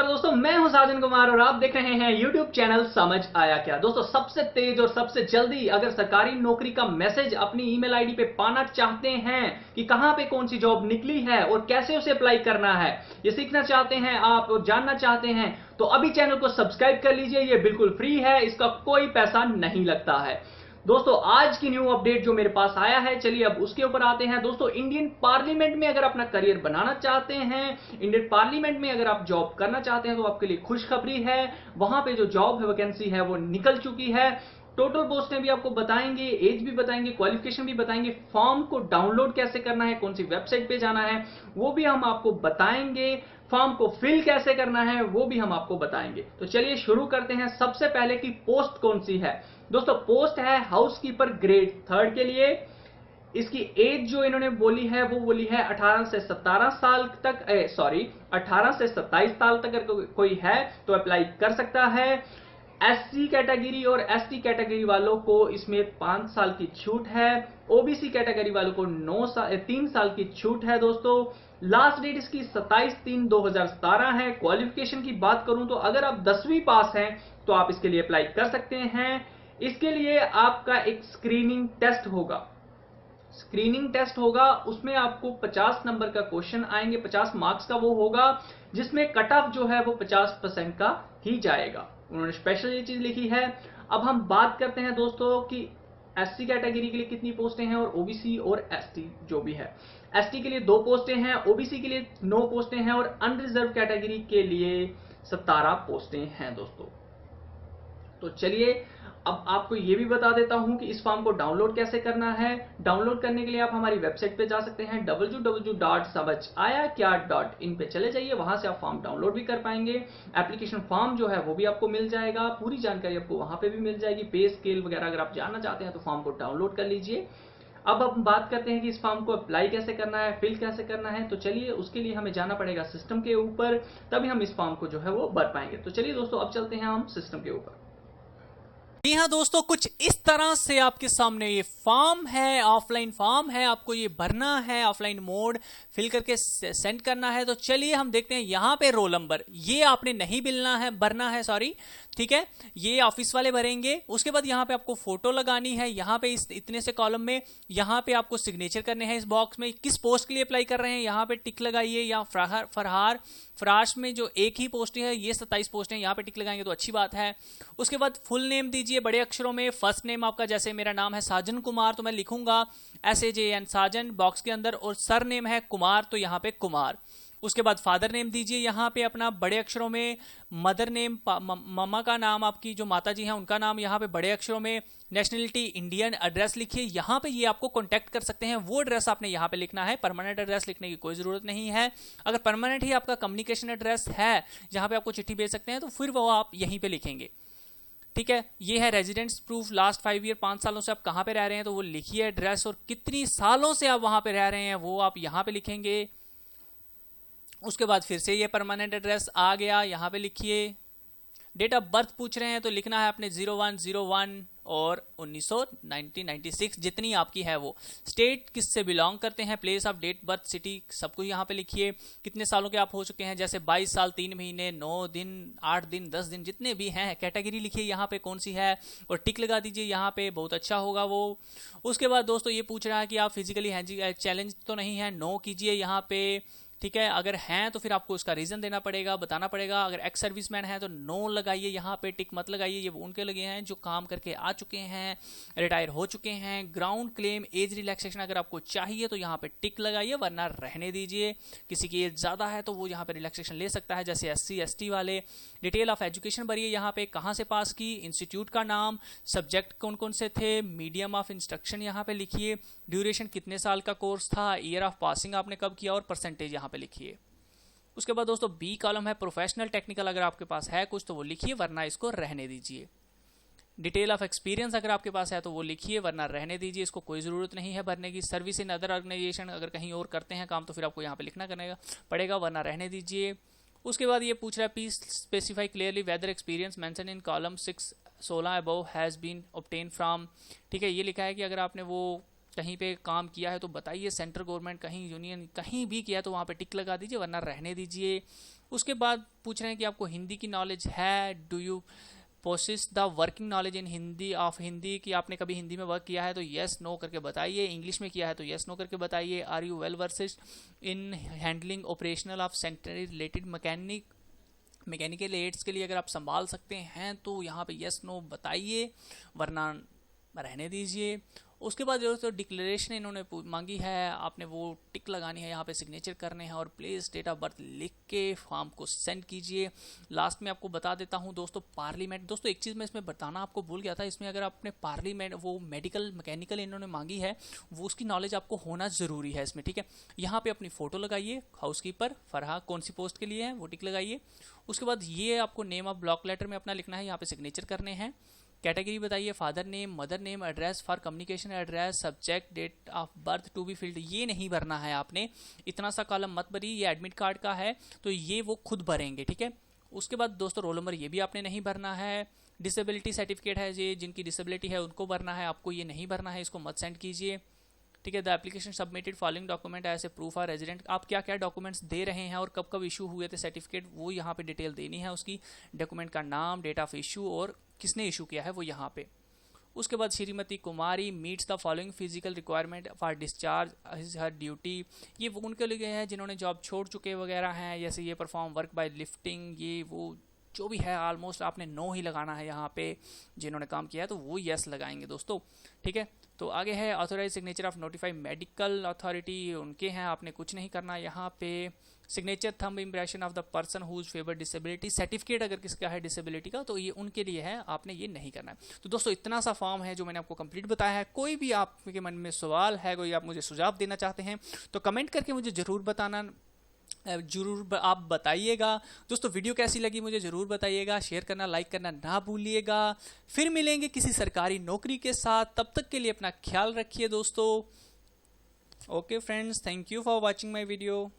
दोस्तों, मैं हूं साजन कुमार और आप देख रहे हैं YouTube चैनल समझ आया क्या। दोस्तों, सबसे तेज और सबसे जल्दी अगर सरकारी नौकरी का मैसेज अपनी ईमेल आईडी पे पाना चाहते हैं कि कहां पे कौन सी जॉब निकली है और कैसे उसे अप्लाई करना है, ये सीखना चाहते हैं आप और जानना चाहते हैं, तो अभी चैनल को सब्सक्राइब कर लीजिए। ये बिल्कुल फ्री है, इसका कोई पैसा नहीं लगता है। दोस्तों, आज की न्यू अपडेट जो मेरे पास आया है, चलिए अब उसके ऊपर आते हैं। दोस्तों, इंडियन पार्लियामेंट में अगर अपना करियर बनाना चाहते हैं, इंडियन पार्लियामेंट में अगर आप जॉब करना चाहते हैं, तो आपके लिए खुशखबरी है। वहां पे जो जॉब है, वैकेंसी है, वो निकल चुकी है। टोटल पोस्टें भी आपको बताएंगे, एज भी बताएंगे, क्वालिफिकेशन भी बताएंगे, फॉर्म को डाउनलोड कैसे करना है, कौन सी वेबसाइट पे जाना है, वो भी हम आपको बताएंगे। फॉर्म को फिल कैसे करना है, वो भी हम आपको बताएंगे। तो चलिए शुरू करते हैं। सबसे पहले की पोस्ट कौन सी है? दोस्तों, पोस्ट है हाउसकीपर ग्रेड 3 के लिए। इसकी एज जो इन्होंने बोली है, वो बोली है 18 से 17 साल तक, 18 से 27 साल तक अगर कोई है तो अप्लाई कर सकता है। एससी कैटेगरी और एसटी कैटेगरी वालों को इसमें 5 साल की छूट है। ओबीसी कैटेगरी वालों को 3 साल की छूट है। दोस्तों, लास्ट डेट इसकी 27/3/2017 है। क्वालिफिकेशन की बात करूं तो अगर आप 10वीं पास हैं तो आप इसके लिए अप्लाई कर सकते हैं। इसके लिए आपका एक स्क्रीनिंग टेस्ट होगा। उसमें आपको 50 नंबर का क्वेश्चन आएंगे, 50 मार्क्स का वो होगा, जिसमें कट ऑफ जो है वो 50% का ही जाएगा। उन्होंने स्पेशल ये चीज लिखी है। अब हम बात करते हैं दोस्तों कि एससी कैटेगरी के लिए कितनी पोस्टें हैं और ओबीसी और एसटी जो भी है। एसटी के लिए 2 पोस्टें हैं, ओबीसी के लिए 9 पोस्टें हैं और अनरिजर्व कैटेगरी के लिए 17 पोस्टें हैं। दोस्तों, तो चलिए अब आपको यह भी बता देता हूं कि इस फॉर्म को डाउनलोड कैसे करना है। डाउनलोड करने के लिए आप हमारी वेबसाइट पे जा सकते हैं, www.samajhayakya.in पे चले जाइए। वहां से आप फॉर्म डाउनलोड भी कर पाएंगे। एप्लीकेशन फॉर्म जो है वो भी आपको मिल जाएगा, पूरी जानकारी आपको वहां पे भी मिल जाएगी। पे स्केल वगैरह अगर आप जानना चाहते हैं तो फॉर्म को डाउनलोड कर लीजिए। अब हम बात करते हैं कि इस फॉर्म को अप्लाई कैसे करना है, फिल कैसे करना है। तो चलिए उसके लिए हमें जाना पड़ेगा सिस्टम के ऊपर, तभी हम इस फॉर्म को जो है वो भर पाएंगे। तो चलिए दोस्तों, अब चलते हैं हम सिस्टम के ऊपर। जी हाँ दोस्तों, कुछ इस तरह से आपके सामने ये फॉर्म है, ऑफलाइन फॉर्म है। आपको ये भरना है, ऑफलाइन मोड फिल करके सेंड करना है। तो चलिए हम देखते हैं। यहाँ पे रोल नंबर ये आपने नहीं भरना है, सॉरी, ठीक है, ये ऑफिस वाले भरेंगे। उसके बाद यहाँ पे आपको फोटो लगानी है। यहाँ पे इस इतने से कॉलम में यहाँ पे आपको सिग्नेचर करने हैं। इस बॉक्स में किस पोस्ट के लिए अप्लाई कर रहे हैं यहाँ पे टिक लगाइए। या फराश में जो एक ही पोस्ट है, ये 27 पोस्ट है, यहाँ पे टिक लगाएंगे तो अच्छी बात है। उसके बाद फुल नेम दीजिए बड़े अक्षरों में। फर्स्ट नेम आपका, जैसे मेरा नाम है साजन कुमार, तो मैं लिखूंगा SAJN साजन बॉक्स के अंदर, और सर नेम है कुमार, तो यहाँ पे कुमार। उसके बाद फादर नेम दीजिए यहाँ पे अपना बड़े अक्षरों में। मदर नेम, मम्मा का नाम, आपकी जो माता जी हैं उनका नाम यहाँ पे बड़े अक्षरों में। Nationality Indian. एड्रेस लिखिए यहाँ पे, ये आपको कांटेक्ट कर सकते हैं, वो एड्रेस आपने यहाँ पे लिखना है। परमानेंट एड्रेस लिखने की कोई जरूरत नहीं है। अगर परमानेंट ही आपका कम्युनिकेशन एड्रेस है जहाँ पे आपको चिट्ठी भेज सकते हैं, तो फिर वो आप यहीं पे लिखेंगे, ठीक है। ये है रेजिडेंस प्रूफ, लास्ट 5 ईयर, 5 सालों से आप कहाँ पे रह रहे हैं तो वो लिखिए एड्रेस, और कितनी सालों से आप वहां पे रह रहे हैं वो आप यहाँ पे लिखेंगे। उसके बाद फिर से ये परमानेंट एड्रेस आ गया, यहाँ पे लिखिए। डेट ऑफ बर्थ पूछ रहे हैं तो लिखना है अपने 0101 और 1996, जितनी आपकी है वो। स्टेट किससे बिलोंग करते हैं, place of date birth, city, सब कुछ यहाँ पे लिखिए। कितने सालों के आप हो चुके हैं, जैसे 22 साल 3 महीने 9 दिन 8 दिन 10 दिन, जितने भी हैं। कैटेगरी लिखिए यहाँ पे कौन सी है और टिक लगा दीजिए यहाँ पे, बहुत अच्छा होगा वो। उसके बाद दोस्तों ये पूछ रहा है कि आप फिजिकली चैलेंज तो नहीं है, नो कीजिए यहाँ पे, ठीक है। अगर हैं तो फिर आपको उसका रीजन देना पड़ेगा, बताना पड़ेगा। अगर एक्स सर्विसमैन है तो नो लगाइए यहाँ पे, टिक मत लगाइए। ये उनके लगे हैं जो काम करके आ चुके हैं, रिटायर हो चुके हैं। ग्राउंड क्लेम एज रिलैक्सेशन अगर आपको चाहिए तो यहाँ पे टिक लगाइए, वरना रहने दीजिए। किसी की एज ज्यादा है तो वो यहाँ पे रिलैक्सेशन ले सकता है, जैसे SC ST वाले। डिटेल ऑफ एजुकेशन भरिए यहाँ पे, कहाँ से पास की, इंस्टीट्यूट का नाम, सब्जेक्ट कौन कौन से थे, मीडियम ऑफ इंस्ट्रक्शन यहाँ पे लिखिए, ड्यूरेशन कितने साल का कोर्स था, ईयर ऑफ पासिंग आपने कब किया, और परसेंटेज यहाँ पे लिखिए। उसके बाद दोस्तों B कॉलम है प्रोफेशनल टेक्निकल, अगर आपके पास है कुछ तो वो लिखिए, वरना इसको रहने दीजिए। डिटेल ऑफ एक्सपीरियंस अगर आपके पास है तो वो लिखिए, वरना रहने दीजिए, इसको कोई ज़रूरत नहीं है भरने की। सर्विस इन अदर ऑर्गेनाइजेशन, अगर कहीं और करते हैं काम तो फिर आपको यहाँ पे लिखना करने पड़ेगा, वरना रहने दीजिए। उसके बाद ये पूछ रहा है please specify clearly whether experience mention in column 6/16 above has been obtain from, ठीक है। ये लिखा है कि अगर आपने वो कहीं पे काम किया है तो बताइए, सेंट्रल गवर्नमेंट, कहीं यूनियन, कहीं भी किया तो वहाँ पे टिक लगा दीजिए, वरना रहने दीजिए। उसके बाद पूछ रहे हैं कि आपको हिंदी की नॉलेज है, do you possess the working knowledge in Hindi of Hindi, कि आपने कभी हिंदी में वर्क किया है तो येस नो करके बताइए, इंग्लिश में किया है तो येस नो करके बताइए। Are you well versed in handling operational of sentry related mechanical aids के लिए अगर आप संभाल सकते हैं तो यहाँ पे येस नो बताइए, वरना रहने दीजिए। उसके बाद जो डिक्लेरेशन इन्होंने मांगी है, आपने वो टिक लगानी है, यहाँ पे सिग्नेचर करने हैं और प्लेस डेट ऑफ बर्थ लिख के फॉर्म को सेंड कीजिए। लास्ट में आपको बता देता हूँ दोस्तों, पार्लियामेंट, दोस्तों एक चीज़ मैं इसमें बताना आपको भूल गया था, इसमें अगर आपने पार्लियामेंट वो मेडिकल मैकेनिकल इन्होंने मांगी है वो उसकी नॉलेज आपको होना ज़रूरी है इसमें, ठीक है। यहाँ पर अपनी फ़ोटो लगाइए, हाउसकीपर फरहा कौन सी पोस्ट के लिए है वो टिक लगाइए। उसके बाद ये आपको नेम ऑफ ब्लॉक लेटर में अपना लिखना है, यहाँ पे सिग्नेचर करने हैं। कैटेगरी बताइए, father name, mother name, address for communication address, subject, date of birth to be filled, ये नहीं भरना है आपने, इतना सा कॉलम मत भरिए, ये एडमिट कार्ड का है तो ये वो खुद भरेंगे, ठीक है। उसके बाद दोस्तों रोल नंबर ये भी आपने नहीं भरना है। डिसेबिलिटी सर्टिफिकेट है, ये जिनकी डिसेबिलिटी है उनको भरना है, आपको ये नहीं भरना है, इसको मत सेंड कीजिए, ठीक है। The application submitted following document as a proof of resident, आप क्या क्या डॉक्यूमेंट्स दे रहे हैं और कब कब इशू हुए थे सर्टिफिकेट, वो यहाँ पे डिटेल देनी है उसकी, डॉक्यूमेंट का नाम, डेट ऑफ इशू और किसने इशू किया है वो यहाँ पे। उसके बाद Shrimati Kumari meets the following physical requirement for discharge her duty, ये वो उनके लिए है जिन्होंने जॉब छोड़ चुके वगैरह हैं, जैसे ये परफॉर्म वर्क बाय लिफ्टिंग, ये वो जो भी है ऑलमोस्ट आपने नो ही लगाना है यहाँ पे, जिन्होंने काम किया है तो वो यस लगाएंगे दोस्तों, ठीक है। तो आगे है authorise signature of notified medical authority, उनके हैं, आपने कुछ नहीं करना यहाँ पे। Signature thumb impression of the person whose favour disability, certificate अगर किसका है डिसेबिलिटी का तो ये उनके लिए है, आपने ये नहीं करना है। तो दोस्तों इतना सा फॉर्म है जो मैंने आपको कंप्लीट बताया है। कोई भी आपके मन में सवाल है, कोई आप मुझे सुझाव देना चाहते हैं तो कमेंट करके मुझे ज़रूर बताना, जरूर आप बताइएगा। दोस्तों वीडियो कैसी लगी मुझे ज़रूर बताइएगा, शेयर करना लाइक करना ना भूलिएगा। फिर मिलेंगे किसी सरकारी नौकरी के साथ, तब तक के लिए अपना ख्याल रखिए दोस्तों। Okay friends, thank you for watching my video.